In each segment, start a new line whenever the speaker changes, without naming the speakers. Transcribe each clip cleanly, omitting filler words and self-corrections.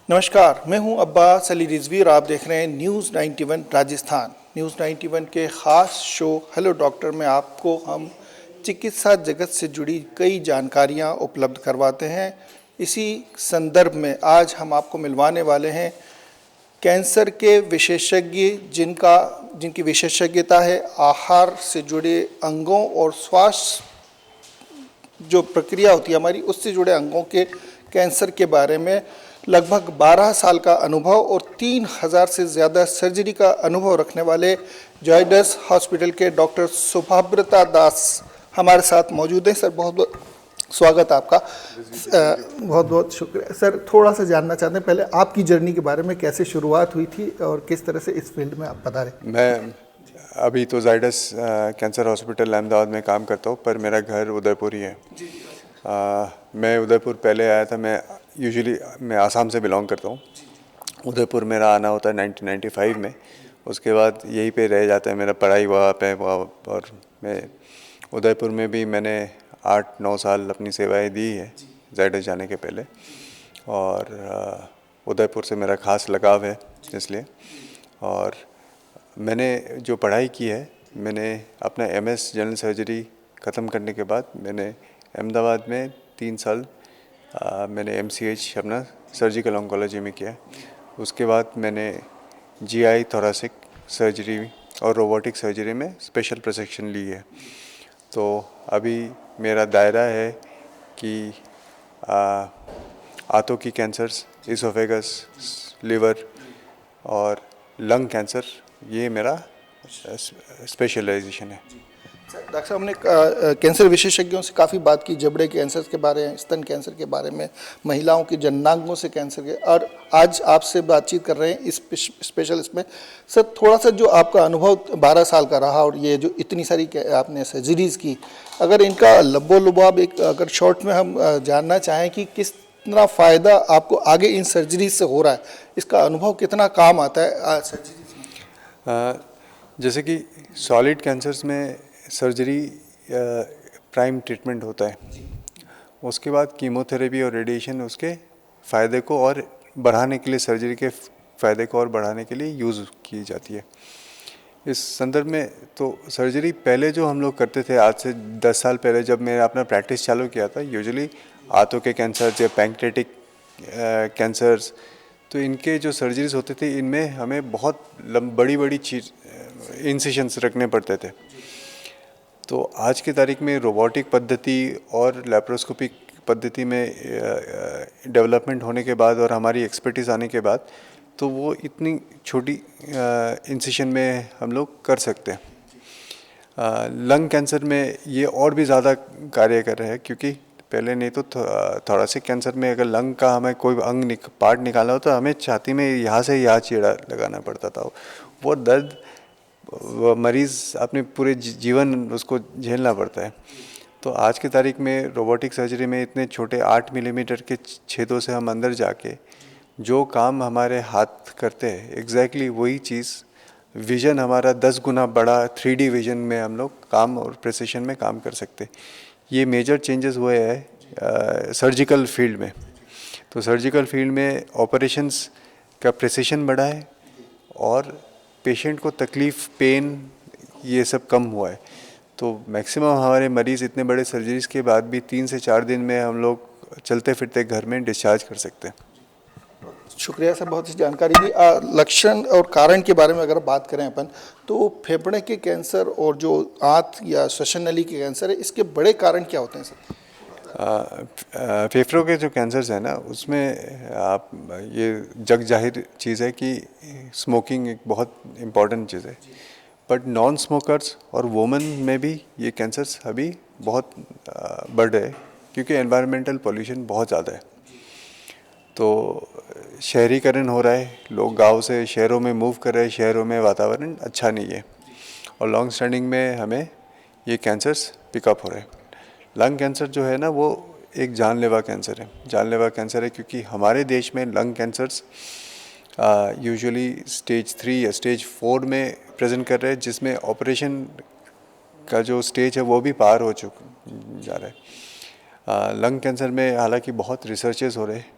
नमस्कार, मैं हूं अब्बास अली रिजवी और आप देख रहे हैं न्यूज़ 91 राजस्थान। न्यूज़ 91 के ख़ास शो हेलो डॉक्टर में आपको हम चिकित्सा जगत से जुड़ी कई जानकारियां उपलब्ध करवाते हैं। इसी संदर्भ में आज हम आपको मिलवाने वाले हैं कैंसर के विशेषज्ञ जिनकी विशेषज्ञता है आहार से जुड़े अंगों और श्वास जो प्रक्रिया होती है हमारी उससे जुड़े अंगों के कैंसर के बारे में। लगभग 12 साल का अनुभव और 3000 से ज़्यादा सर्जरी का अनुभव रखने वाले जायडस हॉस्पिटल के डॉक्टर सुभाब्रता दास हमारे साथ मौजूद हैं। सर, बहुत बहुत स्वागत आपका। बहुत बहुत शुक्रिया सर। थोड़ा सा जानना चाहते हैं पहले आपकी जर्नी के बारे में, कैसे शुरुआत हुई थी और किस तरह से इस फील्ड में आप पधारे।
मैं अभी तो जायडस कैंसर हॉस्पिटल अहमदाबाद में काम करता हूँ, पर मेरा घर उदयपुर ही है। मैं उदयपुर पहले आया था। मैं आसाम से बिलोंग करता हूँ। उदयपुर मेरा आना होता है 1995 में। उसके बाद यहीं पे रह जाता है, मेरा पढ़ाई वहाँ पे और मैं उदयपुर में भी मैंने 8-9 साल अपनी सेवाएं दी है जायडस जाने के पहले। और उदयपुर से मेरा ख़ास लगाव है इसलिए। और मैंने जो पढ़ाई की है, मैंने अपना MS जनरल सर्जरी ख़त्म करने के बाद मैंने अहमदाबाद में 3 साल मैंने MCH अपना सर्जिकल ऑन्कोलॉजी में किया। उसके बाद मैंने GI थोरेसिक सर्जरी और रोबोटिक सर्जरी में स्पेशल प्रशिक्षण ली है। तो अभी मेरा दायरा है कि आंतों की कैंसर्स, इसोफेगस, लिवर और लंग कैंसर, ये मेरा स्पेशलाइजेशन है।
डॉक्टर साहब, हमने कैंसर विशेषज्ञों से काफ़ी बात की, जबड़े कैंसर के बारे में, स्तन कैंसर के बारे में, महिलाओं के जननांगों से कैंसर के, और आज आपसे बातचीत कर रहे हैं इस स्पेशल इसमें। सर, थोड़ा सा जो आपका अनुभव 12 साल का रहा और ये जो इतनी सारी आपने सर्जरीज़ की, अगर इनका लब्बो लुबाब एक अगर शॉर्ट में हम जानना चाहें कि किस कितना फ़ायदा आपको आगे इन सर्जरीज से हो रहा है, इसका अनुभव कितना काम आता है सर्जरीज में?
जैसे कि सॉलिड कैंसर्स में सर्जरी प्राइम ट्रीटमेंट होता है। उसके बाद कीमोथेरेपी और रेडिएशन उसके फ़ायदे को और बढ़ाने के लिए, सर्जरी के फ़ायदे को और बढ़ाने के लिए यूज़ की जाती है। इस संदर्भ में तो सर्जरी पहले जो हम लोग करते थे, आज से 10 साल पहले जब मैंने अपना प्रैक्टिस चालू किया था, यूजुअली आंतों के कैंसर या पैंक्रेटिक कैंसर्स, तो इनके जो सर्जरीज होते थे इनमें हमें बहुत बड़ी बड़ी चीज इंसिशंस रखने पड़ते थे। तो आज की तारीख में रोबोटिक पद्धति और लैप्रोस्कोपिक पद्धति में डेवलपमेंट होने के बाद और हमारी एक्सपर्टीज़ आने के बाद, तो वो इतनी छोटी इंसिशन में हम लोग कर सकते हैं। लंग कैंसर में ये और भी ज़्यादा कार्य कर रहे हैं, क्योंकि पहले नहीं तो थोरेसिक कैंसर में अगर लंग का हमें कोई पार्ट निकालना हो तो हमें छाती में यहाँ से यहाँ चीरा लगाना पड़ता था। वो दर्द मरीज़ अपने पूरे जीवन उसको झेलना पड़ता है। तो आज की तारीख में रोबोटिक सर्जरी में इतने छोटे 8 मिलीमीटर के छेदों से हम अंदर जाके जो काम हमारे हाथ करते हैं, एग्जैक्टली वही चीज़ विज़न हमारा 10 गुना बड़ा 3D विज़न में हम लोग काम और प्रिसिशन में काम कर सकते। ये मेजर चेंजेस हुए हैं सर्जिकल फील्ड में। तो सर्जिकल फील्ड में ऑपरेशंस का प्रिसिशन बढ़ा है और पेशेंट को तकलीफ़, पेन, ये सब कम हुआ है। तो मैक्सिमम हमारे मरीज़ इतने बड़े सर्जरीज़ के बाद भी 3 से 4 दिन में हम लोग चलते फिरते घर में डिस्चार्ज कर सकते हैं।
शुक्रिया सर, बहुत सी जानकारी दी। लक्षण और कारण के बारे में अगर बात करें अपन, तो फेफड़े के कैंसर और जो आंत या श्वसन नली के कैंसर है, इसके बड़े कारण क्या होते हैं सर?
फेफड़ों के जो कैंसर्स हैं ना, उसमें आप ये जग जाहिर चीज़ है कि स्मोकिंग एक बहुत इम्पॉर्टेंट चीज़ है। बट नॉन स्मोकर्स और वुमेन में भी ये कैंसर्स अभी बहुत बढ़ रहे हैं, क्योंकि एनवायरमेंटल पोल्यूशन बहुत ज़्यादा है। तो शहरीकरण हो रहा है, लोग गांव से शहरों में मूव कर रहे हैं, शहरों में वातावरण अच्छा नहीं है और लॉन्ग स्टैंडिंग में हमें ये कैंसर्स पिकअप हो रहे हैं। लंग कैंसर जो है ना, वो एक जानलेवा कैंसर है। जानलेवा कैंसर है क्योंकि हमारे देश में लंग कैंसर्स यूजुअली स्टेज 3 या स्टेज 4 में प्रेजेंट कर रहे हैं, जिसमें ऑपरेशन का जो स्टेज है वो भी पार हो जा रहा है। लंग कैंसर में हालांकि बहुत रिसर्चेस हो रहे हैं।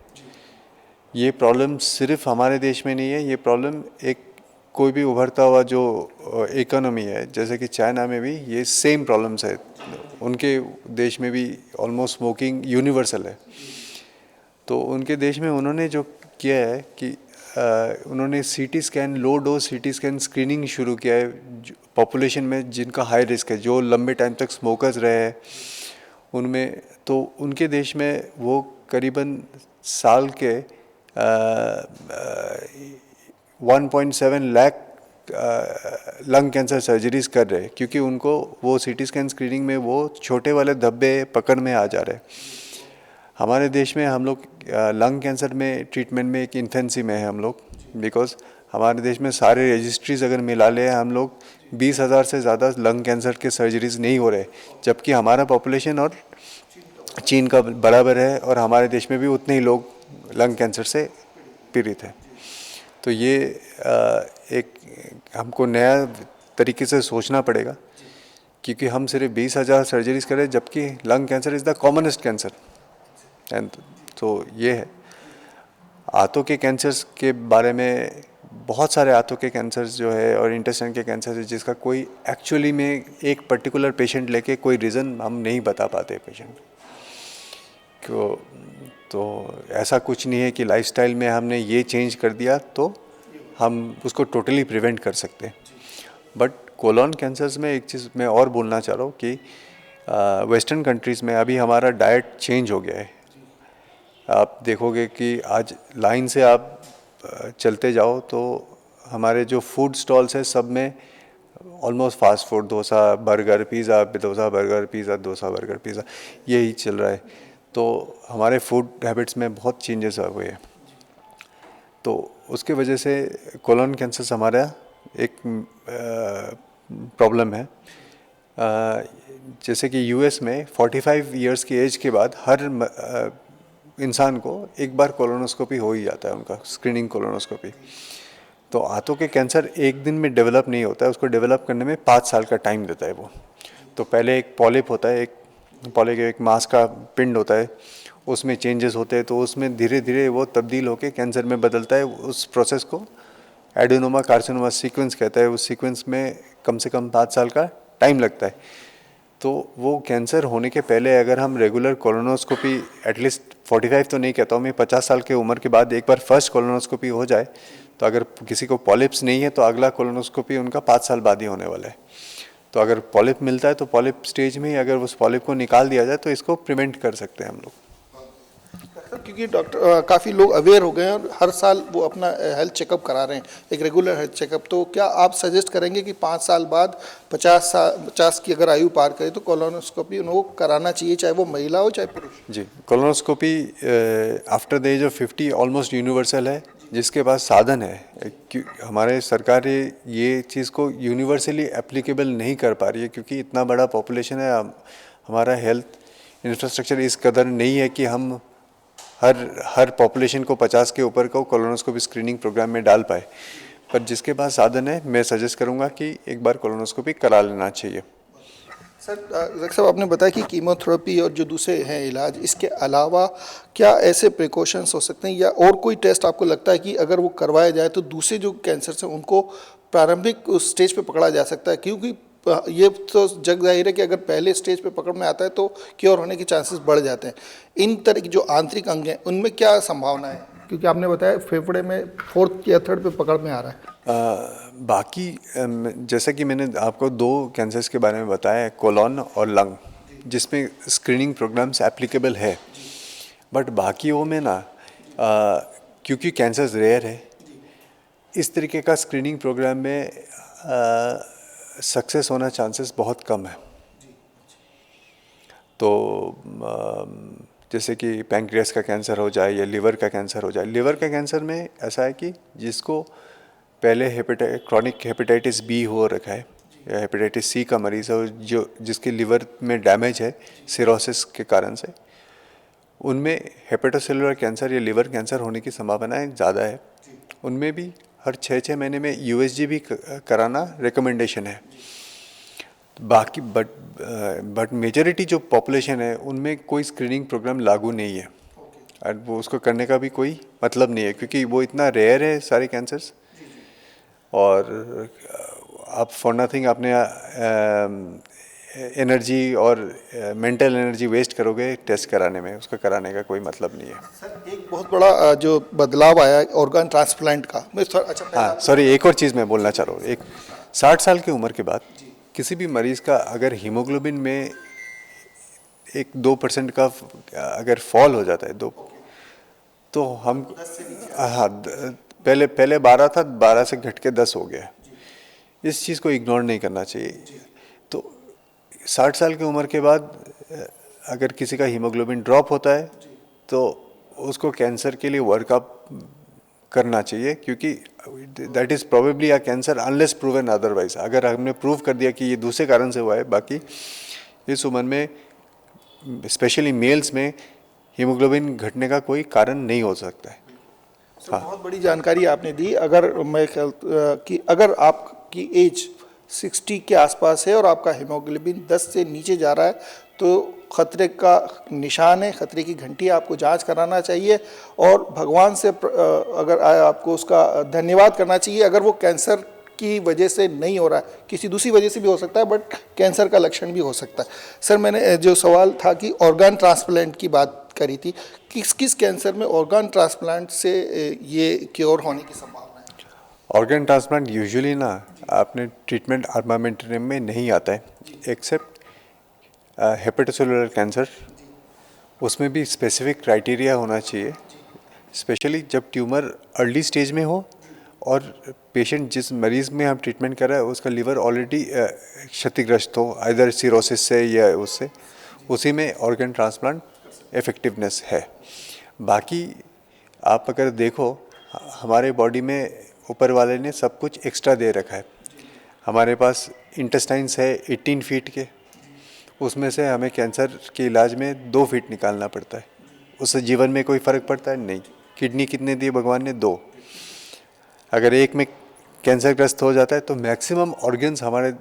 ये प्रॉब्लम सिर्फ हमारे देश में नहीं है, ये प्रॉब्लम एक कोई भी उभरता हुआ जो इकोनॉमी है, जैसे कि चाइना में भी ये सेम प्रॉब्लम्स है, उनके देश में भी ऑलमोस्ट स्मोकिंग यूनिवर्सल है। तो उनके देश में उन्होंने जो किया है कि उन्होंने CT scan, low dose CT scan screening शुरू किया है पॉपुलेशन में जिनका हाई रिस्क है, जो लंबे टाइम तक स्मोकर्स रहे हैं उनमें। तो उनके देश में वो करीबन साल के 1.7 लाख लंग कैंसर सर्जरीज कर रहे हैं, क्योंकि उनको वो सीटी स्कैन स्क्रीनिंग में वो छोटे वाले धब्बे पकड़ में आ जा रहे हैं। हमारे देश में हम लोग लंग कैंसर में ट्रीटमेंट में एक इन्फेंसी में है हम लोग, बिकॉज हमारे देश में सारे रजिस्ट्रीज अगर मिला ले हम लोग 20,000 से ज़्यादा लंग कैंसर के सर्जरीज नहीं हो रहे, जबकि हमारा पॉपुलेशन और चीन का बराबर है और हमारे देश में भी उतने ही लोग लंग कैंसर से पीड़ित हैं। तो ये एक हमको नया तरीके से सोचना पड़ेगा, क्योंकि हम सिर्फ 20,000 सर्जरीज करें जबकि lung cancer is the commonest cancer. And तो ये है। आंतों के कैंसर्स के बारे में बहुत सारे आंतों के कैंसर्स जो है और इंटेस्टाइन के कैंसर है जिसका कोई एक्चुअली में एक पर्टिकुलर पेशेंट लेके कोई रीज़न हम नहीं बता पाते पेशेंट को। तो ऐसा कुछ नहीं है कि लाइफस्टाइल में हमने ये चेंज कर दिया तो हम उसको टोटली प्रिवेंट कर सकते हैं। बट कोलोन कैंसर्स में एक चीज़ मैं और बोलना चाह रहा हूँ कि वेस्टर्न कंट्रीज़ में अभी हमारा डाइट चेंज हो गया है। आप देखोगे कि आज लाइन से आप चलते जाओ तो हमारे जो फूड स्टॉल्स है सब में almost fast food, dosa burger pizza, dosa burger pizza, dosa burger pizza, यही चल रहा है। तो हमारे फूड हैबिट्स में बहुत चेंजेस हुए हैं। तो उसके वजह से कोलोन कैंसर हमारा एक प्रॉब्लम है। जैसे कि यूएस में 45 इयर्स की एज के बाद हर इंसान को एक बार कोलोनोस्कोपी हो ही जाता है, उनका स्क्रीनिंग कोलोनोस्कोपी। तो आंतों के कैंसर एक दिन में डेवलप नहीं होता है, उसको डेवलप करने में 5 साल का टाइम देता है वो। तो पहले एक पॉलिप होता है, एक मांस का पिंड होता है, उसमें चेंजेस होते हैं, तो उसमें धीरे धीरे वो तब्दील होकर कैंसर में बदलता है। उस प्रोसेस को एडेनोमा कार्सिनोमा सीक्वेंस कहता है। उस सीक्वेंस में कम से कम 5 साल का टाइम लगता है। तो वो कैंसर होने के पहले अगर हम रेगुलर कोलोनोस्कोपी एटलीस्ट 45 तो नहीं कहता हूँ मैं, 50 साल के उम्र के बाद एक बार फर्स्ट कोलोनोस्कोपी हो जाए, तो अगर किसी को पॉलिप्स नहीं है तो अगला कोलोनोस्कोपी उनका 5 साल बाद ही होने वाला है। तो अगर पॉलिप मिलता है तो पॉलिप स्टेज में ही अगर उस पॉलिप को निकाल दिया जाए तो इसको प्रिवेंट कर सकते हैं हम लोग।
क्योंकि डॉक्टर काफ़ी लोग अवेयर हो गए हैं और हर साल वो अपना हेल्थ चेकअप करा रहे हैं, एक रेगुलर हेल्थ चेकअप। तो क्या आप सजेस्ट करेंगे कि 5 साल बाद 50 की अगर आयु पार करे तो कोलोनोस्कोपी उनको कराना चाहिए, चाहे वो महिला हो चाहे पुरुष?
जी, colonoscopy after the age of 50 almost universal है। जिसके पास साधन है, हमारे सरकार ये चीज़ को यूनिवर्सली एप्लीकेबल नहीं कर पा रही है, क्योंकि इतना बड़ा पॉपुलेशन है, हमारा हेल्थ इंफ्रास्ट्रक्चर इस कदर नहीं है कि हम हर पॉपुलेशन को 50 के ऊपर को कोलोनोस्कोपी स्क्रीनिंग प्रोग्राम में डाल पाए। पर जिसके पास साधन है, मैं सजेस्ट करूंगा कि एक बार कोलोनोस्कोपी करा लेना चाहिए।
सर, डॉक्टर साहब आपने बताया कि कीमोथेरेपी और जो दूसरे हैं इलाज, इसके अलावा क्या ऐसे प्रिकॉशंस हो सकते हैं या और कोई टेस्ट आपको लगता है कि अगर वो करवाया जाए तो दूसरे जो कैंसर हैं उनको प्रारंभिक उस स्टेज पे पकड़ा जा सकता है? क्योंकि ये तो जग जाहिर है कि अगर पहले स्टेज पे पकड़ में आता है तो क्योर होने के चांसेस बढ़ जाते हैं। इन तरह की जो आंतरिक अंग हैं उनमें क्या संभावना है? क्योंकि आपने बताया फेफड़े में 4th या 3rd पे पकड़ में आ रहा है।
बाकी जैसा कि मैंने आपको 2 कैंसर्स के बारे में बताया है, कोलोन और लंग, जिसमें स्क्रीनिंग प्रोग्राम्स एप्लीकेबल है। बट बाकियों में ना क्योंकि कैंसर्स रेयर है, इस तरीके का स्क्रीनिंग प्रोग्राम में सक्सेस होना चांसेस बहुत कम है। तो जैसे कि पैंक्रियास का कैंसर हो जाए या लिवर का कैंसर हो जाए। लिवर का कैंसर में ऐसा है कि जिसको पहले क्रॉनिक हेपेटाइटिस बी हो रखा है या हेपेटाइटिस सी का मरीज़ है, जो जिसके लिवर में डैमेज है सिरोसिस के कारण से, उनमें हेपेटोसेलुलर कैंसर या लिवर कैंसर होने की संभावनाएं ज़्यादा है। उनमें भी हर 6 महीने में यूएसजी भी कराना रिकमेंडेशन है। बाकी बट मेजॉरिटी जो पॉपुलेशन है उनमें कोई स्क्रीनिंग प्रोग्राम लागू नहीं है। और वो उसको करने का भी कोई मतलब नहीं है, क्योंकि वो इतना रेयर है सारे कैंसर्स। और आप फॉर नथिंग अपने एनर्जी और मेंटल एनर्जी वेस्ट करोगे टेस्ट कराने में, उसका कराने का कोई मतलब नहीं है।
सर एक बहुत बड़ा जो बदलाव आया है ऑर्गन ट्रांसप्लांट का, मैं अच्छा पहले
हाँ सॉरी, एक और चीज़ मैं बोलना चाह रहा हूँ। एक 60 साल की उम्र के बाद किसी भी मरीज़ का अगर हीमोग्लोबिन में 1-2% का अगर फॉल हो जाता है, दो, तो हम, हाँ, पहले पहले 12 था, 12 से घट के 10 हो गया। इस चीज़ को इग्नोर नहीं करना चाहिए। तो 60 साल की उम्र के बाद अगर किसी का हीमोग्लोबिन ड्रॉप होता है तो उसको कैंसर के लिए वर्कअप करना चाहिए, क्योंकि that is probably a cancer unless proven otherwise. अगर हमने प्रूव कर दिया कि ये दूसरे कारण से हुआ है, बाकी इस उम्र में स्पेशली मेल्स में हीमोग्लोबिन घटने का कोई कारण नहीं हो सकता है।
सर बहुत बड़ी जानकारी आपने दी। अगर मैं कि अगर आपकी एज 60 के आसपास है और आपका हीमोग्लोबिन 10 से नीचे जा रहा है तो खतरे का निशान है, खतरे की घंटी, आपको जांच कराना चाहिए और भगवान से अगर आपको उसका धन्यवाद करना चाहिए। अगर वो कैंसर की वजह से नहीं हो रहा है, किसी दूसरी वजह से भी हो सकता है, बट कैंसर का लक्षण भी हो सकता है। सर मैंने जो सवाल था कि ऑर्गन ट्रांसप्लांट की बात करी थी, किस किस कैंसर में ऑर्गन ट्रांसप्लांट से ये क्योर होने की संभावना है?
ऑर्गन ट्रांसप्लांट यूजुअली ना आपने ट्रीटमेंट आर्मामेंटरियम में नहीं आता है, एक्सेप्ट हेपेटोसेलुलर कैंसर। उसमें भी स्पेसिफिक क्राइटेरिया होना चाहिए, स्पेशली जब ट्यूमर अर्ली स्टेज में हो और पेशेंट जिस मरीज़ में हम ट्रीटमेंट कर रहे हैं उसका लिवर ऑलरेडी क्षतिग्रस्त हो, आइदर सिरोसिस से या उससे, उसी में ऑर्गन ट्रांसप्लांट इफ़ेक्टिवनेस है। बाकी आप अगर देखो, हमारे बॉडी में ऊपर वाले ने सब कुछ एक्स्ट्रा दे रखा है। हमारे पास इंटेस्टाइन्स है 18 फीट के, उसमें से हमें कैंसर के इलाज में 2 फीट निकालना पड़ता है। उससे जीवन में कोई फ़र्क पड़ता है? नहीं। किडनी कितने दिए भगवान ने? 2। अगर एक में कैंसर ग्रस्त हो जाता है तो मैक्सिमम ऑर्गन्स हमारे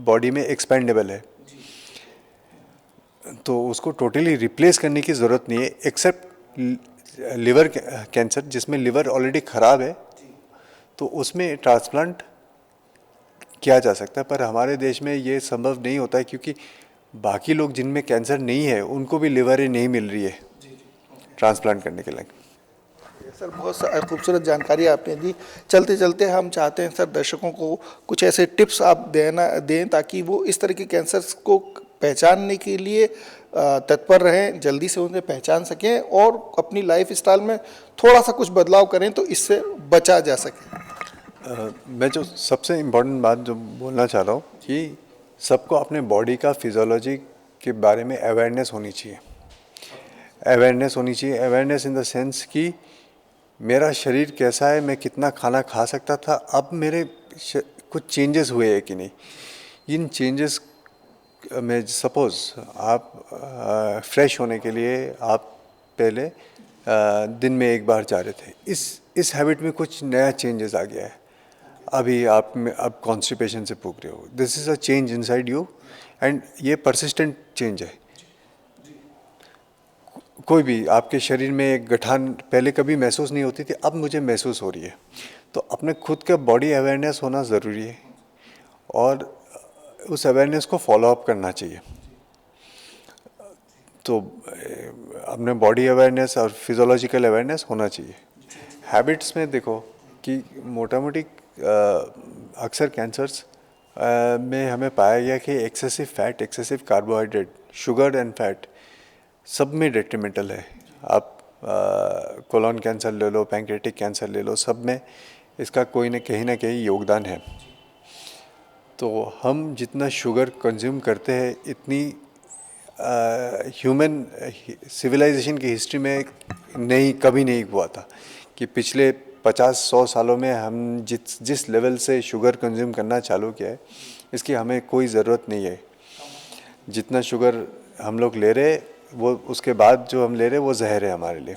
बॉडी में एक्सपेंडेबल है, तो उसको टोटली रिप्लेस करने की ज़रूरत नहीं है, एक्सेप्ट लिवर कैंसर जिसमें लिवर ऑलरेडी ख़राब है, तो उसमें ट्रांसप्लांट किया जा सकता है। पर हमारे देश में ये संभव नहीं होता है, क्योंकि बाकी लोग जिनमें कैंसर नहीं है उनको भी लिवर ही नहीं मिल रही है ट्रांसप्लांट करने के लिए।
सर बहुत खूबसूरत जानकारी आपने दी। चलते चलते हम चाहते हैं सर दर्शकों को कुछ ऐसे टिप्स आप दें ताकि वो इस तरह के कैंसर्स को पहचानने के लिए तत्पर रहें, जल्दी से उन्हें पहचान सकें और अपनी लाइफ स्टाइल में थोड़ा सा कुछ बदलाव करें तो इससे बचा जा सके।
मैं जो सबसे इम्पोर्टेंट बात जो बोलना चाह रहा हूँ कि सबको अपने बॉडी का फिजियोलॉजी के बारे में अवेयरनेस होनी चाहिए। अवेयरनेस होनी चाहिए, अवेयरनेस इन द सेंस कि मेरा शरीर कैसा है, मैं कितना खाना खा सकता था, अब मेरे कुछ चेंजेस हुए हैं कि नहीं। इन चेंजेस में सपोज़ आप फ्रेश होने के लिए आप पहले दिन में एक बार जा रहे थे, इस हैबिट में कुछ नया चेंजेस आ गया है। अभी आप में अब कॉन्स्टिपेशन से भूख रहे हो, this is a change inside you, and ये परसिस्टेंट चेंज है। कोई भी आपके शरीर में एक गठान पहले कभी महसूस नहीं होती थी, अब मुझे महसूस हो रही है, तो अपने खुद का बॉडी अवेयरनेस होना ज़रूरी है और उस अवेयरनेस को फॉलो अप करना चाहिए। तो अपने बॉडी अवेयरनेस और फिजियोलॉजिकल अवेयरनेस होना चाहिए। हैबिट्स में देखो कि मोटा मोटी अक्सर कैंसर्स में हमें पाया गया कि excessive fat, excessive carbohydrate, sugar and fat सब में डेट्रीमेंटल है। आप कोलोन कैंसर ले लो, पैंक्रेटिक कैंसर ले लो, सब में इसका कोई न कहीं योगदान है। तो हम जितना शुगर कंज्यूम करते हैं इतनी ह्यूमन सिविलाइजेशन की हिस्ट्री में कभी नहीं हुआ था कि पिछले 50-100 सालों में हम जिस लेवल से शुगर कंज्यूम करना चालू किया है, इसकी हमें कोई ज़रूरत नहीं है। जितना शुगर हम लोग ले रहे वो उसके बाद जो हम ले रहे वो जहर है हमारे लिए।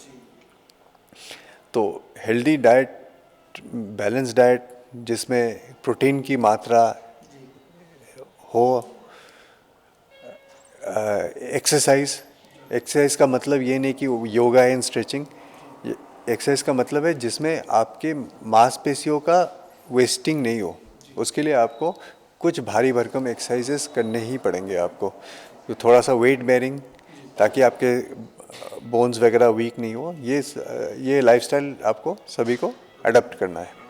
तो हेल्दी डाइट, बैलेंस डाइट जिसमें प्रोटीन की मात्रा हो, एक्सरसाइज एक्सरसाइज का मतलब ये नहीं कि योगा एंड स्ट्रेचिंग, एक्सरसाइज का मतलब है जिसमें आपके मांसपेशियों का वेस्टिंग नहीं हो। उसके लिए आपको कुछ भारी भरकम एक्सरसाइजेस करने ही पड़ेंगे आपको, तो थोड़ा सा वेट बेयरिंग, ताकि आपके बोन्स वगैरह वीक नहीं हो। ये लाइफस्टाइल आपको सभी को अडॉप्ट करना है।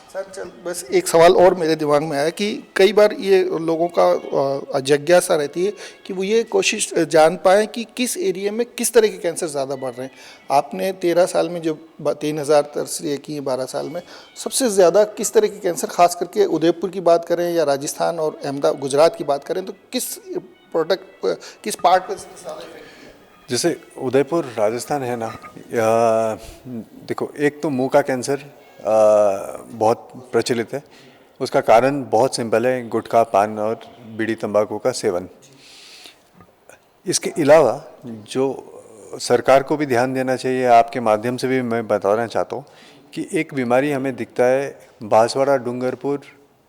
सर चल बस एक सवाल और मेरे दिमाग में आया कि कई बार ये लोगों का जिज्ञासा रहती है कि वो ये कोशिश जान पाएँ कि किस एरिया में किस तरह के कैंसर ज़्यादा बढ़ रहे हैं। आपने 13 साल में जो 3000 तस्वीरें की हैं 12 साल में, सबसे ज़्यादा किस तरह के कैंसर, खास करके उदयपुर की बात करें या राजस्थान और अहमदाबाद गुजरात की बात करें, तो किस किस पार्ट पर ज़्यादा इफेक्ट?
जैसे उदयपुर राजस्थान है ना, देखो एक तो मुंह का कैंसर बहुत प्रचलित है। उसका कारण बहुत सिंपल है, गुटखा, पान और बीड़ी तंबाकू का सेवन। इसके अलावा जो सरकार को भी ध्यान देना चाहिए, आपके माध्यम से भी मैं बताना चाहता हूँ कि एक बीमारी हमें दिखता है बांसवाड़ा डूंगरपुर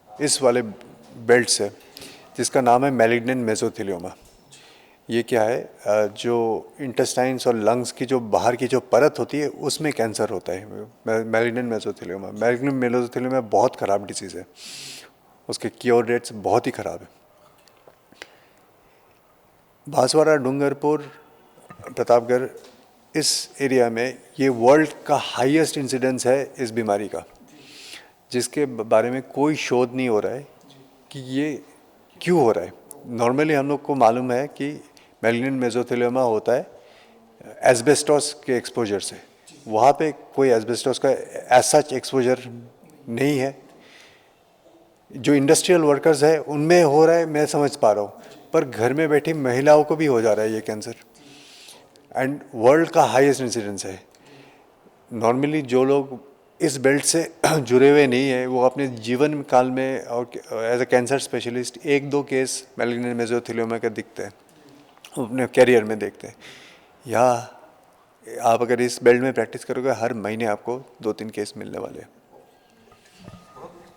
इस वाले बेल्ट से, जिसका नाम है मैलिग्नेंट मेसोथेलियोमा। ये क्या है, जो इंटेस्टाइन्स और लंग्स की जो बाहर की जो परत होती है उसमें कैंसर होता है, मैलिग्नेंट मेसोथेलियोमा। मैलिग्नेंट मेसोथेलियोमा बहुत ख़राब डिसीज़ है, उसके क्योर रेट्स बहुत ही ख़राब है। बांसवाड़ा डूंगरपुर प्रतापगढ़ इस एरिया में ये वर्ल्ड का हाईएस्ट इंसिडेंस है इस बीमारी का, जिसके बारे में कोई शोध नहीं हो रहा है कि ये क्यों हो रहा है। नॉर्मली हम लोग को मालूम है कि मैलिग्नेंट मेसोथेलियोमा होता है एस्बेस्टोस के एक्सपोजर से। वहाँ पे कोई एस्बेस्टोस का एज सच एक्सपोजर नहीं है। जो इंडस्ट्रियल वर्कर्स है उनमें हो रहा है, मैं समझ पा रहा हूँ, पर घर में बैठी महिलाओं को भी हो जा रहा है ये कैंसर, एंड वर्ल्ड का हाईएस्ट इंसिडेंस है। नॉर्मली जो लोग इस बेल्ट से जुड़े हुए नहीं है, वो अपने जीवन काल में और as a cancer specialist 1-2 case malignant mesothelioma के दिखते हैं, अपने कैरियर में देखते हैं। या आप अगर इस बेल्ट में प्रैक्टिस करोगे, हर महीने आपको 2-3 केस मिलने वाले हैं।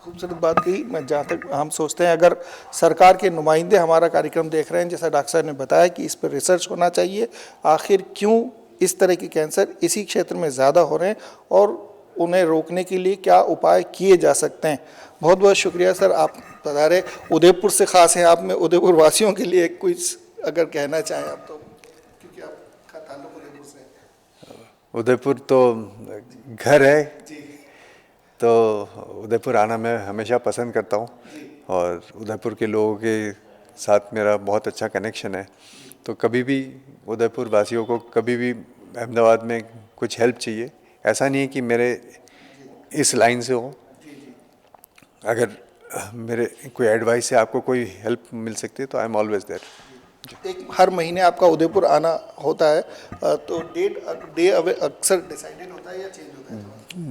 खूबसूरत बात कही। मैं जहाँ तक हम सोचते हैं, अगर सरकार के नुमाइंदे हमारा कार्यक्रम देख रहे हैं, जैसा डॉक्टर साहब ने बताया कि इस पर रिसर्च होना चाहिए, आखिर क्यों इस तरह के कैंसर इसी क्षेत्र में ज़्यादा हो रहे हैं और उन्हें रोकने के लिए क्या उपाय किए जा सकते हैं। बहुत बहुत शुक्रिया सर, आप पधारे। उदयपुर से ख़ास हैं आप, में उदयपुर वासियों के लिए कुछ अगर कहना चाहें आप, तो क्योंकि आपका ताल्लुक उदयपुर से है।
उदयपुर तो घर है, तो उदयपुर आना मैं हमेशा पसंद करता हूँ, और उदयपुर के लोगों के साथ मेरा बहुत अच्छा कनेक्शन है। तो कभी भी उदयपुर वासियों को कभी भी अहमदाबाद में कुछ हेल्प चाहिए, ऐसा नहीं है कि मेरे इस लाइन से हो, अगर मेरे कोई एडवाइस से आपको कोई हेल्प मिल सकती है तो आई एम ऑलवेज देयर।
एक हर महीने आपका उदयपुर आना होता है, तो डे अक्सर डिसाइडेड होता है या चेंज होता है?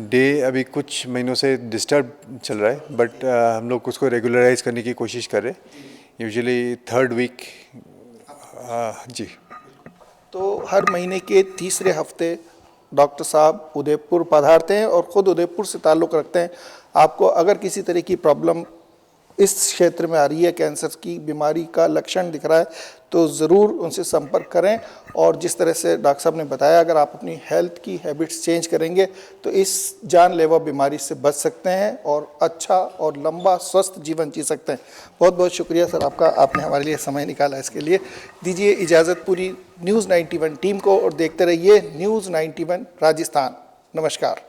डे अभी कुछ महीनों से डिस्टर्ब चल रहा है, बट हम लोग उसको रेगुलराइज करने की कोशिश कर रहे हैं, यूजुअली 3rd वीक। जी।
तो हर महीने के तीसरे हफ्ते डॉक्टर साहब उदयपुर पधारते हैं और ख़ुद उदयपुर से ताल्लुक़ रखते हैं। आपको अगर किसी तरह की प्रॉब्लम इस क्षेत्र में आ रही है, कैंसर की बीमारी का लक्षण दिख रहा है, तो ज़रूर उनसे संपर्क करें। और जिस तरह से डॉक्टर साहब ने बताया, अगर आप अपनी हेल्थ की हैबिट्स चेंज करेंगे तो इस जानलेवा बीमारी से बच सकते हैं और अच्छा और लंबा स्वस्थ जीवन जी सकते हैं। बहुत बहुत शुक्रिया सर आपका, आपने हमारे लिए समय निकाला। इसके लिए दीजिए इजाज़त पूरी न्यूज़ 91 टीम को, और देखते रहिए न्यूज़ 91 राजस्थान। नमस्कार।